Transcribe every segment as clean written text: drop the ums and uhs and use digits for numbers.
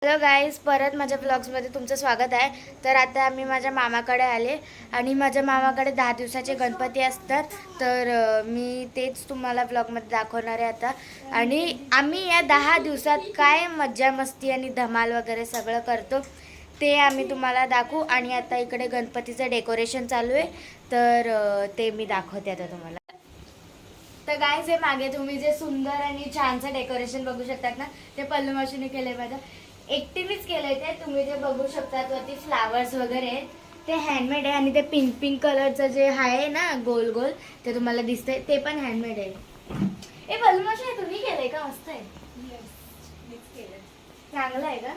Hello guys, परत माझ्या ब्लॉग्समध्ये तुमचं स्वागत आहे. तर आता आम्ही माझ्या मामाकडे आले आणि माझ्या मामाकडे 10 दिवसाचे गणपती असतात. तर मी तेच तुम्हाला ब्लॉगमध्ये दाखवणार आहे आता. आणि आम्ही या 10 दिवसात काय मज्जा मस्ती आणि धमाल वगैरे सगळं करतो ते आम्ही तुम्हाला दाखवू. आणि आता इकडे गणपतीचं डेकोरेशन चालू आहे, तर ते मी दाखवते आता तुम्हाला. तर गाईज, हे मागे तुम्ही जे सुंदर आणि छानसं डेकोरेशन बघू शकतात ना, ते पल्लू मावशीने केलंय. माझं एकटीनेच केलंय ते. तुम्ही जे बघू शकतात वरती फ्लावर्स वगैरे ते हँडमेड आहे. आणि ते पिंक पिंक कलरचं जे आहे ना गोल गोल ते तुम्हाला दिसतंय ते पण हँडमेड आहे. ए पल्लू मावशी, तुम्ही केलंय का? मस्त आहे. चांगलं आहे का?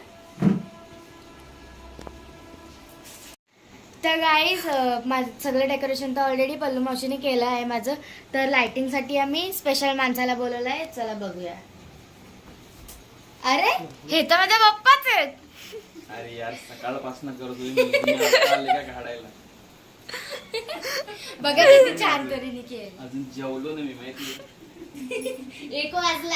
तर गाईज, माझं सगळं डेकोरेशन तर ऑलरेडी पल्लू मावशीने केलं आहे माझं. तर लाइटिंगसाठी आम्ही स्पेशल माणसाला बोलवलं आहे. चला बघूया. अरे, हे तर माझ्या बाप्पाच आहेत. अरे यार, सकाळपासून करतोय का काढायला. बघा किती छान तऱ्हेने केलं. अजून जेवलो नाही मी, माहिती. 1 वाजला.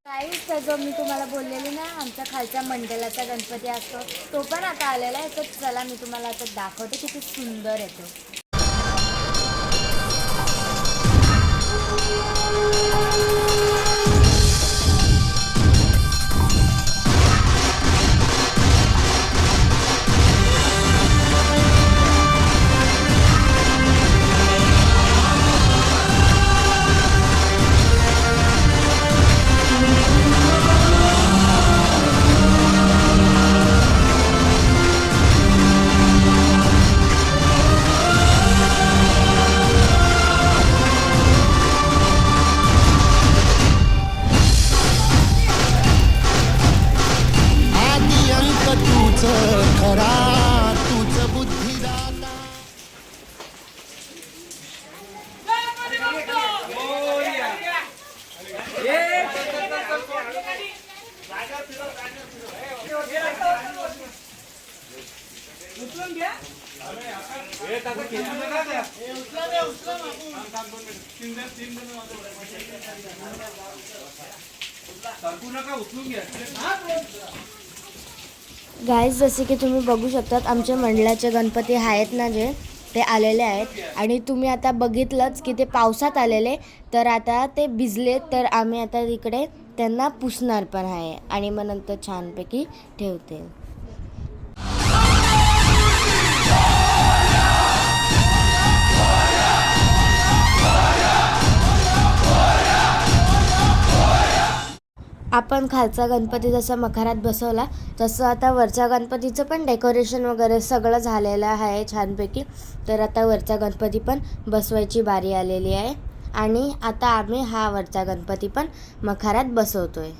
गाईज, तर जो मी तुम्हाला बोललेली ना, आमच्या खालच्या मंडलाचा गणपती असतो तो पण आता आलेला आहे. तर चला मी तुम्हाला आता दाखवते किती सुंदर आहे तो. गाईज, जसे की तुम्ही बघू शकतात आमच्या मंडळाचे गणपती आहेत ना जे, ते आलेले आहेत. आणि तुम्ही आता बघितलंच की ते पावसात आलेले, तर आता ते भिजले. तर आम्ही आता इकडे त्यांना पुसणार पण आहे आणि मग नंतर छानपैकी ठेवते. आपण खालचा गणपती जसा मखरात बसवला तसं आता वरच्या गणपतीचं पण डेकोरेशन वगैरे सगळं झालेलं आहे छानपैकी. तर आता वरचा गणपती पण बसवायची बारी आलेली आहे. आणि आता आम्ही हा वरचा गणपती पण मखरात बसवतोय.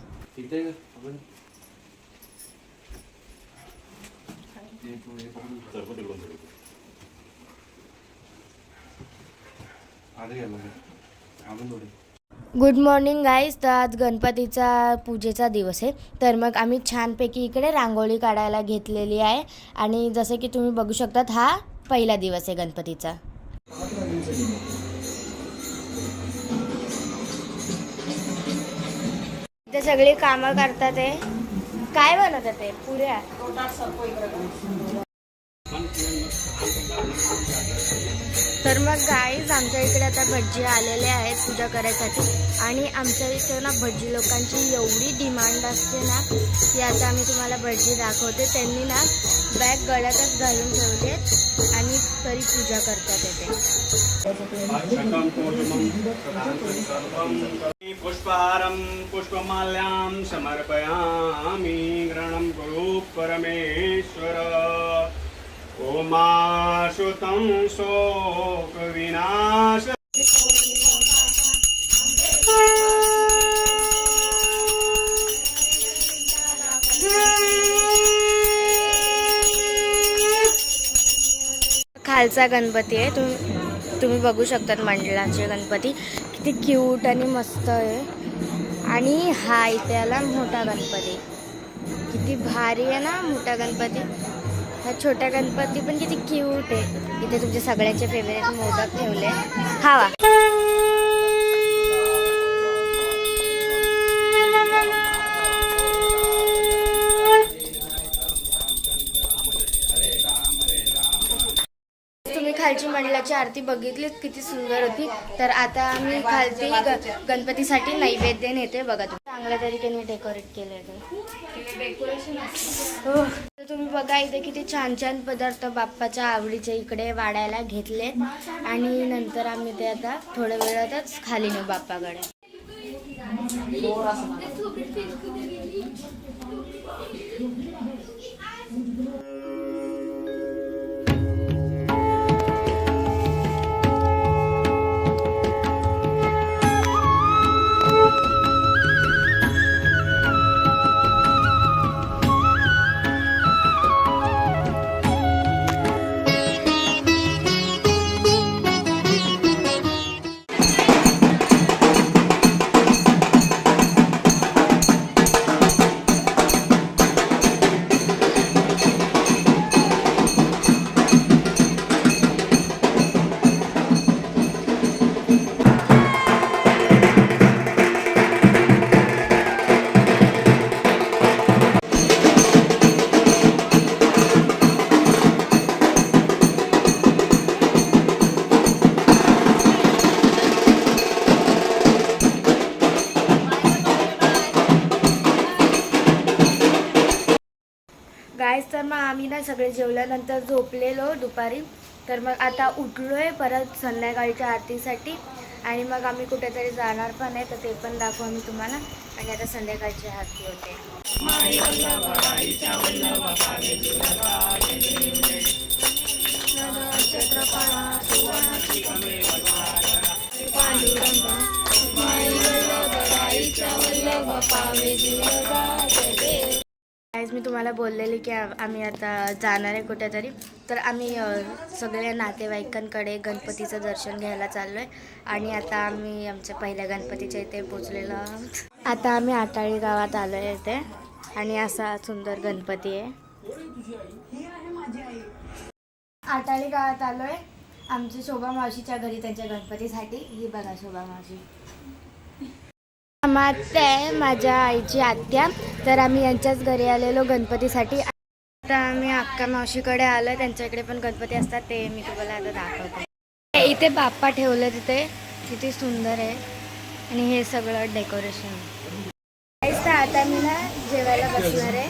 Good morning guys. तर आज गणपतीचा पूजेचा दिवस आहे. तर मग आम्ही छानपैकी इकडे रांगोळी काढायला घेतलेली आहे. आणि जसं की तुम्ही बघू शकतात हा पहिला दिवस आहे गणपतीचा. ते सगळे कामं करतात. आहे काय बनवतात ते पुऱ्या. तर मग गाईज, आमच्या इकडे आता भटजी आलेले आहेत पूजा करायसाठी. आणि आमच्या इथे ना भटजी लोकांची एवढी डिमांड असते ना की आता आम्ही तुम्हाला भटजी दाखवते. त्यांनी ना बॅग गळ्यातच घालून ठेवले आणि तरी पूजा करतात येते. पुष्पहारं पुष्पमाल्यां समर्पयामि ग्रहणं कुरु परमेश्वर. ओमाशुतं शोक विनाश. खालचा गणपती आहे. तुम्ही बघू शकतात मंडळाचे गणपती किती क्यूट आणि मस्त आहे. आणि हा इथे आला मोठा गणपती, किती भारी आहे ना मोठा गणपती. हा छोटा गणपती पण किती क्यूट आहे. इथे तुमचे सगळ्यांचे फेवरेट मोदक ठेवले, खावा. खालची मंडळाची आरती बघितली किती सुंदर होती. तर आता आम्ही खालती गणपतीसाठी नैवेद्य नेते. बघा तुम्ही चांगल्या तरीकेने डेकोरेट केलं डेकोरेशन. हो, तर तुम्ही बघा इथे किती छान छान पदार्थ बाप्पाच्या आवडीचे इकडे वाढायला घेतलेत. आणि नंतर आम्ही ते आता थोड्या वेळातच खाली नेऊ बाप्पाकडे. गाईस, तर मग आम्ही ना सगळे जेवल्यानंतर झोपलेलो दुपारी. तर मग आता उठलोय परत संध्याकाळच्या आरतीसाठी. आणि मग आम्ही कुठेतरी जाणार पण आहे, तर ते पण दाखवू आम्ही तुम्हाला. आणि आता संध्याकाळची आरती होते. गाईज, मी तुम्हाला बोललेली की आम्ही आता जाणार आहे कुठेतरी. तर आम्ही सगळ्या नातेवाईकांकडे गणपतीचं दर्शन घ्यायला चाललो आहे. आणि आता आम्ही आमच्या पहिल्या गणपतीच्या इथे पोचलेलो आहोत. आता आम्ही आटाळी गावात आलो आहे इथे. आणि असा सुंदर गणपती आहे. आटाळी गावात आलो आहे आमच्या शोभा मावशीच्या घरी त्यांच्या गणपतीसाठी. ही बघा शोभा मावशी. आत्या आहे माझ्या आईची आत्या. तर आम्ही यांच्याच घरी आलेलो गणपतीसाठी. आता आम्ही अक्का मावशीकडे आलो आहे. त्यांच्याकडे पण गणपती असतात, ते मी तुम्हाला आता दाखवते. इथे बाप्पा ठेवलं तिथे किती सुंदर आहे. आणि हे सगळं डेकोरेशन. तर आता मी ना जेवायला बसणार आहे.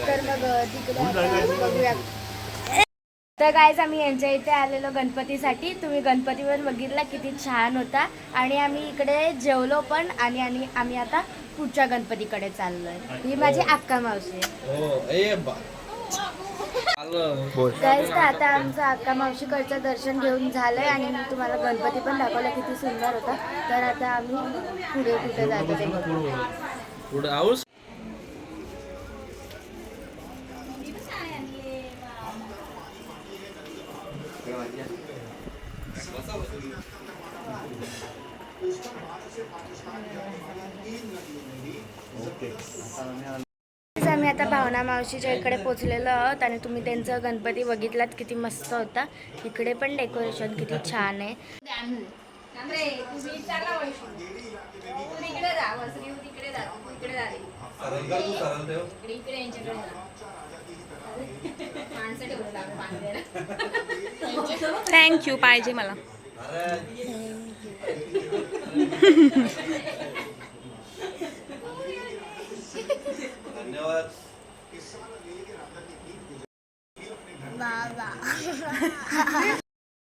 तर मग तिकडे बघूया. तर गाईज, आम्ही यांच्या इथे आलेलो गणपतीसाठी. तुम्ही गणपती पण बघितला किती छान होता. आणि आम्ही इकडे जेवलो पण. आणि आम्ही आता पुढच्या गणपतीकडे चाललोय. ही माझी अक्का मावशी आहे. गाईज, तर आता आमचं अक्का मावशीकडचं दर्शन घेऊन झालंय. आणि मी तुम्हाला गणपती पण दाखवला किती सुंदर होता. तर आता आम्ही पुढे कुठे जातो ते बघू. आम्ही आता भावना मावशीच्या इकडे पोचलेलो आहोत. आणि तुम्ही त्यांचं गणपती बघितलात किती मस्त होता. इकडे पण डेकोरेशन किती छान आहे. थँक्यू. पाहिजे मला. धन्यवाद.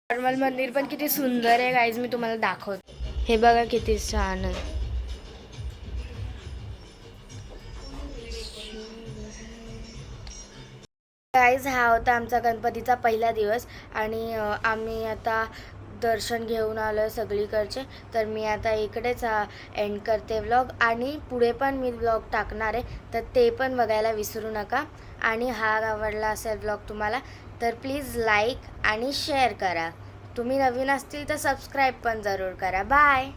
नॉर्मल मंदिर पण किती सुंदर आहे गाईज. मी तुम्हाला दाखवते. हे बघा किती छान आहे. गाईज, हा होता आमचा गणपतीचा पहिला दिवस. आणि आम्ही आता दर्शन घेऊन आलो सगळीकडचे. तर मी आता इकडेच एंड करते व्लॉग. आणि पुढे पण मी व्लॉग टाकणार आहे, तर ते पण बघायला विसरू नका. आणि हा आवडला असेल व्लॉग तुम्हाला तर प्लीज लाईक आणि शेअर करा. तुम्ही नवीन असतील तर सबस्क्राईब पण जरूर करा. बाय.